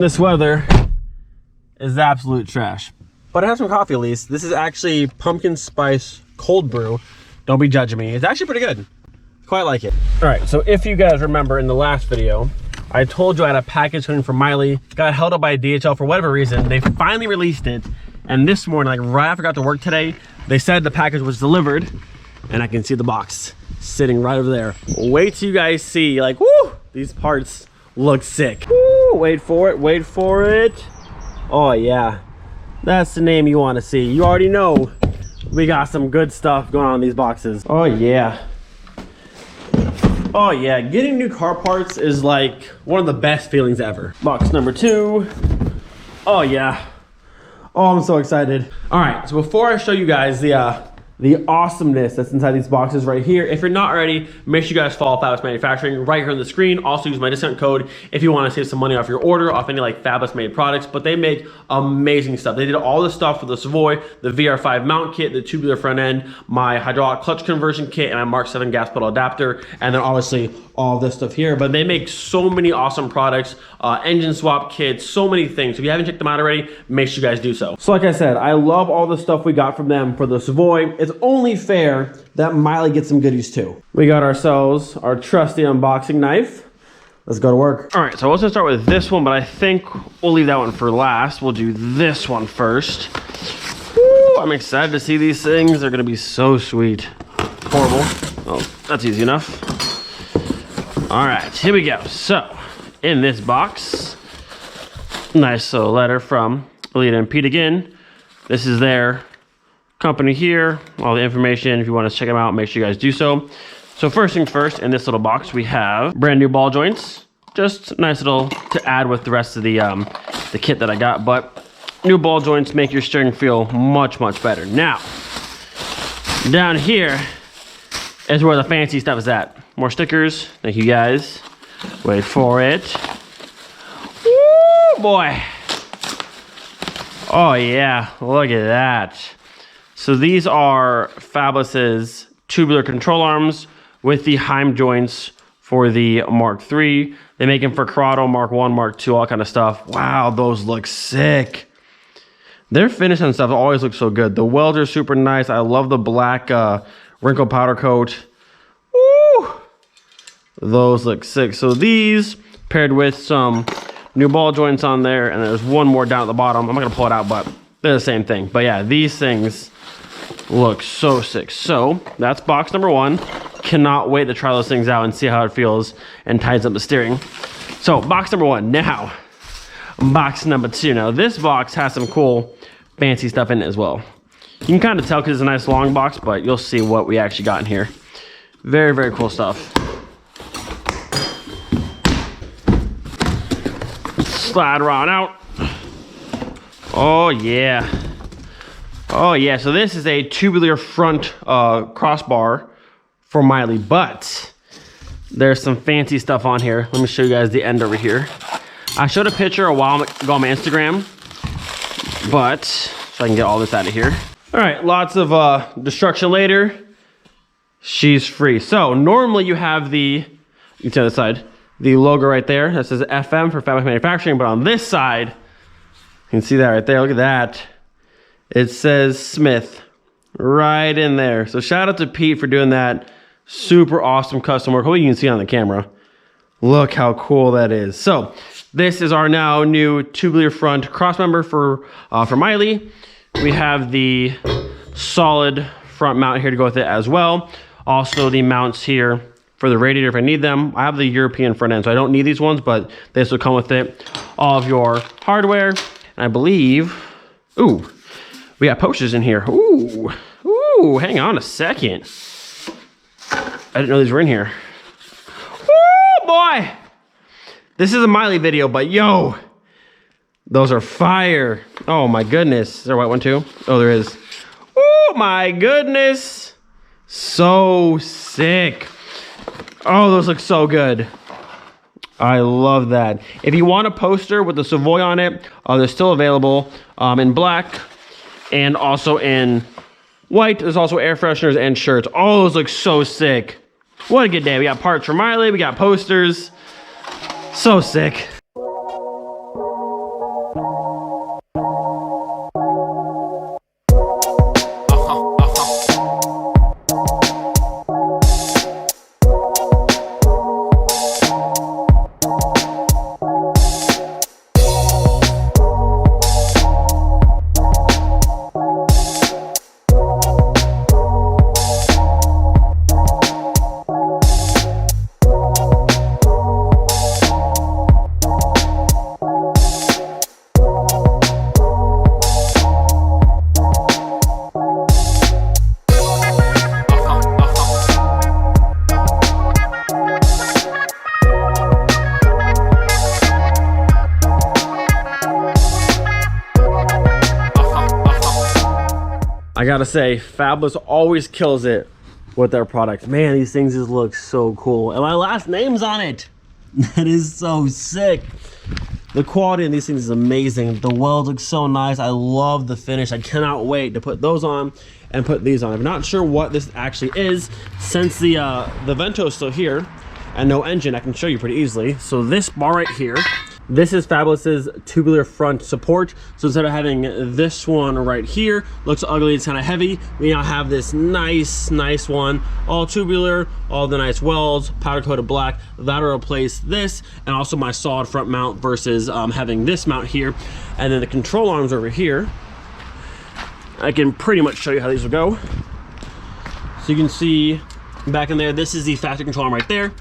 This weather is absolute trash. But I have some coffee at least. This is actually pumpkin spice cold brew. Don't be judging me. It's actually pretty good. Quite like it. All right, so if you guys remember in the last video, I told you I had a package coming from Miley. Got held up by DHL for whatever reason. They finally released it. And this morning, like right after I got to work today, they said the package was delivered. And I can see the box sitting right over there. Wait till you guys see, like, woo, these parts look sick. Woo, wait for it, wait for it. Oh yeah, that's the name you want to see. You already know we got some good stuff going on in these boxes. Oh yeah. Oh yeah, getting new car parts is like one of the best feelings ever. Box number 2. Oh yeah. Oh, I'm so excited. All right, so before I show you guys the awesomeness that's inside these boxes right here. If you're not already, make sure you guys follow Fabless Manufacturing right here on the screen. Also use my discount code if you want to save some money off your order, off any like Fabless made products, but they make amazing stuff. They did all the stuff for the Savoy, the VR5 mount kit, the tubular front end, my hydraulic clutch conversion kit, and my Mark 7 gas pedal adapter, and then obviously all this stuff here. But they make so many awesome products, engine swap kits, so many things. If you haven't checked them out already, make sure you guys do so. So like I said, I love all the stuff we got from them for the Savoy. It's only fair that Miley gets some goodies too. We got ourselves our trusty unboxing knife. Let's go to work. All right, so I was gonna start with this one, but I think we'll leave that one for last. We'll do this one first. Woo, I'm excited to see these things. They're gonna be so sweet. Horrible. Oh, that's easy enough. All right, here we go. So, in this box, nice little letter from Elite and Pete again. This is their company here. All the information, if you want to check them out, make sure you guys do so. So first things first, in this little box, we have brand new ball joints. Just nice little to add with the rest of the kit that I got. But new ball joints make your steering feel much, much better. Now, down here is where the fancy stuff is at. More stickers. Thank you guys. Wait for it. Woo, boy. Oh yeah, look at that. So these are Fabless's tubular control arms with the Heim joints for the Mark III. They make them for Corrado, Mark I, Mark II, all kind of stuff. Wow, those look sick. Their finish and stuff always looks so good. The welds are super nice. I love the black wrinkle powder coat. Woo! Those look sick. So these paired with some new ball joints on there, and there's one more down at the bottom. I'm not gonna pull it out, but they're the same thing. But yeah, these things look so sick. So that's box number 1. Cannot wait to try those things out and see how it feels and tightens up the steering. So box number 1. Now box number 2. Now this box has some cool fancy stuff in it as well. You can kind of tell because it's a nice long box, but you'll see what we actually got in here. Very, very cool stuff. Slide right out. Oh yeah. Oh yeah, so this is a tubular front crossbar for Miley, but there's some fancy stuff on here. Let me show you guys the end over here. I showed a picture a while ago on my Instagram, but so I can get all this out of here. All right, lots of destruction later. She's free. So normally you have you can see on the side, the logo right there that says FM for Fabless Manufacturing, but on this side, you can see that right there. Look at that. It says Smith right in there. So shout out to Pete for doing that. Super awesome custom work. Hopefully you can see it on the camera. Look how cool that is. So this is our now new tubular front crossmember for Miley. We have the solid front mount here to go with it as well. Also the mounts here for the radiator if I need them. I have the European front end, so I don't need these ones, but this will come with it. All of your hardware. And I believe, ooh, we got posters in here. Ooh, ooh, hang on a second. I didn't know these were in here. Ooh, boy. This is a Miley video, but yo, those are fire. Oh my goodness. Is there a white one too? Oh, there is. Oh my goodness. So sick. Oh, those look so good. I love that. If you want a poster with the Savoy on it, they're still available in black and also in white. There's also air fresheners and shirts. Oh, those look so sick. What a good day. We got parts for Miley. We got posters. So sick. I gotta say, Fabless always kills it with their products. Man, these things just look so cool. And my last name's on it. That is so sick. The quality in these things is amazing. The weld looks so nice. I love the finish. I cannot wait to put those on and put these on. I'm not sure what this actually is. Since the vento is still here and no engine, I can show you pretty easily. So this bar right here, this is Fabless's tubular front support. So instead of having this one right here, looks ugly, it's kind of heavy, we now have this nice one, all tubular, all the nice welds, powder coated black. That'll replace this, and also my solid front mount versus having this mount here. And then the control arms over here, I can pretty much show you how these will go. So you can see back in there, this is the factory control arm right there.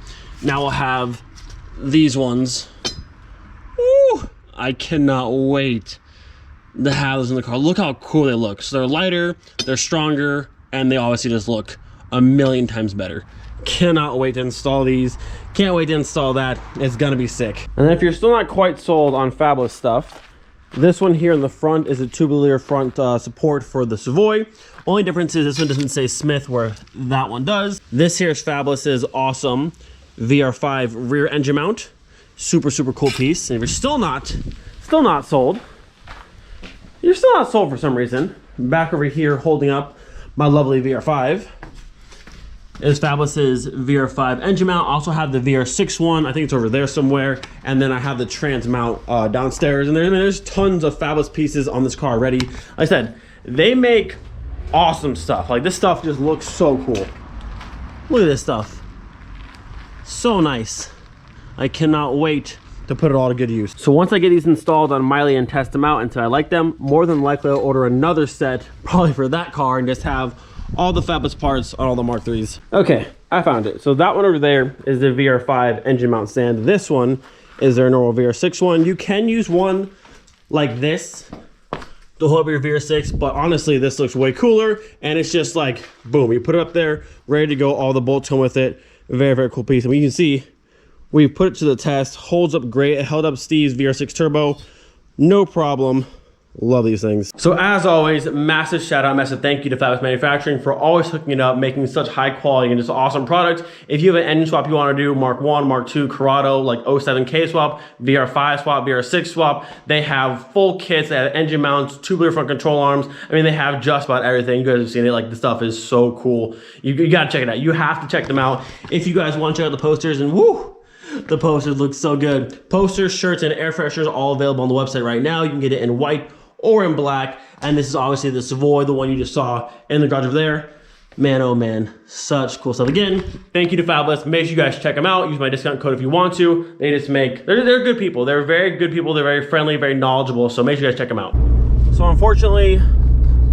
Now we'll have these ones. Woo! I cannot wait to have those in the car. Look how cool they look. So they're lighter, they're stronger, and they obviously just look a million times better. Cannot wait to install these. Can't wait to install that. It's gonna be sick. And then if you're still not quite sold on Fabless stuff, this one here in the front is a tubular front support for the Savoy. Only difference is this one doesn't say Smith where that one does. This here is Fabless's awesome VR5 rear engine mount. Super cool piece. And if you're still not sold, you're still not sold for some reason, back over here holding up my lovely VR5 is Fabless's VR5 engine mount. I also have the VR6 one. I think it's over there somewhere. And then I have the trans mount downstairs. And there's tons of Fabless pieces on this car already. Like I said, they make awesome stuff. Like this stuff just looks so cool. Look at this stuff. So nice. I cannot wait to put it all to good use. So once I get these installed on Miley and test them out until I like them, more than likely I'll order another set, probably for that car, and just have all the Fabless parts on all the Mark IIIs. Okay, I found it. So that one over there is the VR5 engine mount stand. This one is their normal VR6 one. You can use one like this to hold up your VR6, but honestly, this looks way cooler, and it's just like, boom, you put it up there, ready to go, all the bolts come with it. Very cool piece. And you can see, we put it to the test, holds up great. It held up Steve's VR6 Turbo, no problem. Love these things. So as always, massive shout out, massive thank you to Fabless Manufacturing for always hooking it up, making such high quality and just awesome products. If you have an engine swap you want to do, Mark 1, Mark 2, Corrado, like 07K swap, VR5 swap, VR6 swap, they have full kits. They have engine mounts, tubular front control arms. I mean, they have just about everything. You guys have seen it. Like, the stuff is so cool. You got to check it out. You have to check them out. If you guys want to check out the posters, and woo, the posters look so good. Posters, shirts, and air fresheners all available on the website right now. You can get it in white or in black. And this is obviously the Savoy, the one you just saw in the garage over there. Man, oh man, such cool stuff. Again, thank you to Fabless. Make sure you guys check them out. Use my discount code if you want to. They just make, they're good people. They're very good people. They're very friendly, very knowledgeable. So make sure you guys check them out. So unfortunately,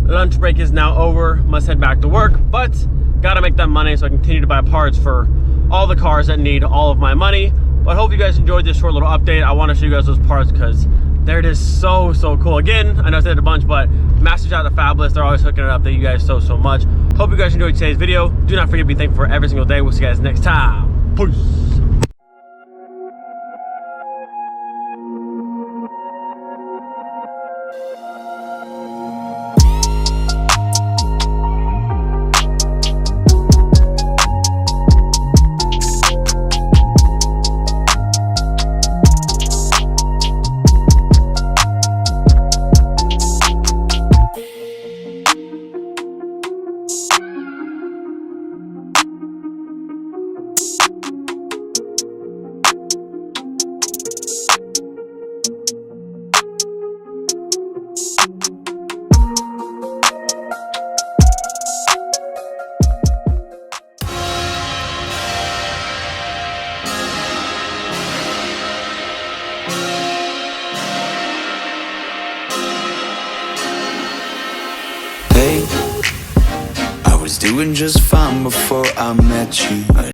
lunch break is now over. Must head back to work, but gotta make that money so I continue to buy parts for all the cars that need all of my money. But hope you guys enjoyed this short little update. I want to show you guys those parts because they're just so cool. Again, I know I said it a bunch, but massive shout out to Fabless. They're always hooking it up. Thank you guys so much. Hope you guys enjoyed today's video. Do not forget to be thankful for every single day. We'll see you guys next time. Peace. was doing just fine before I met you.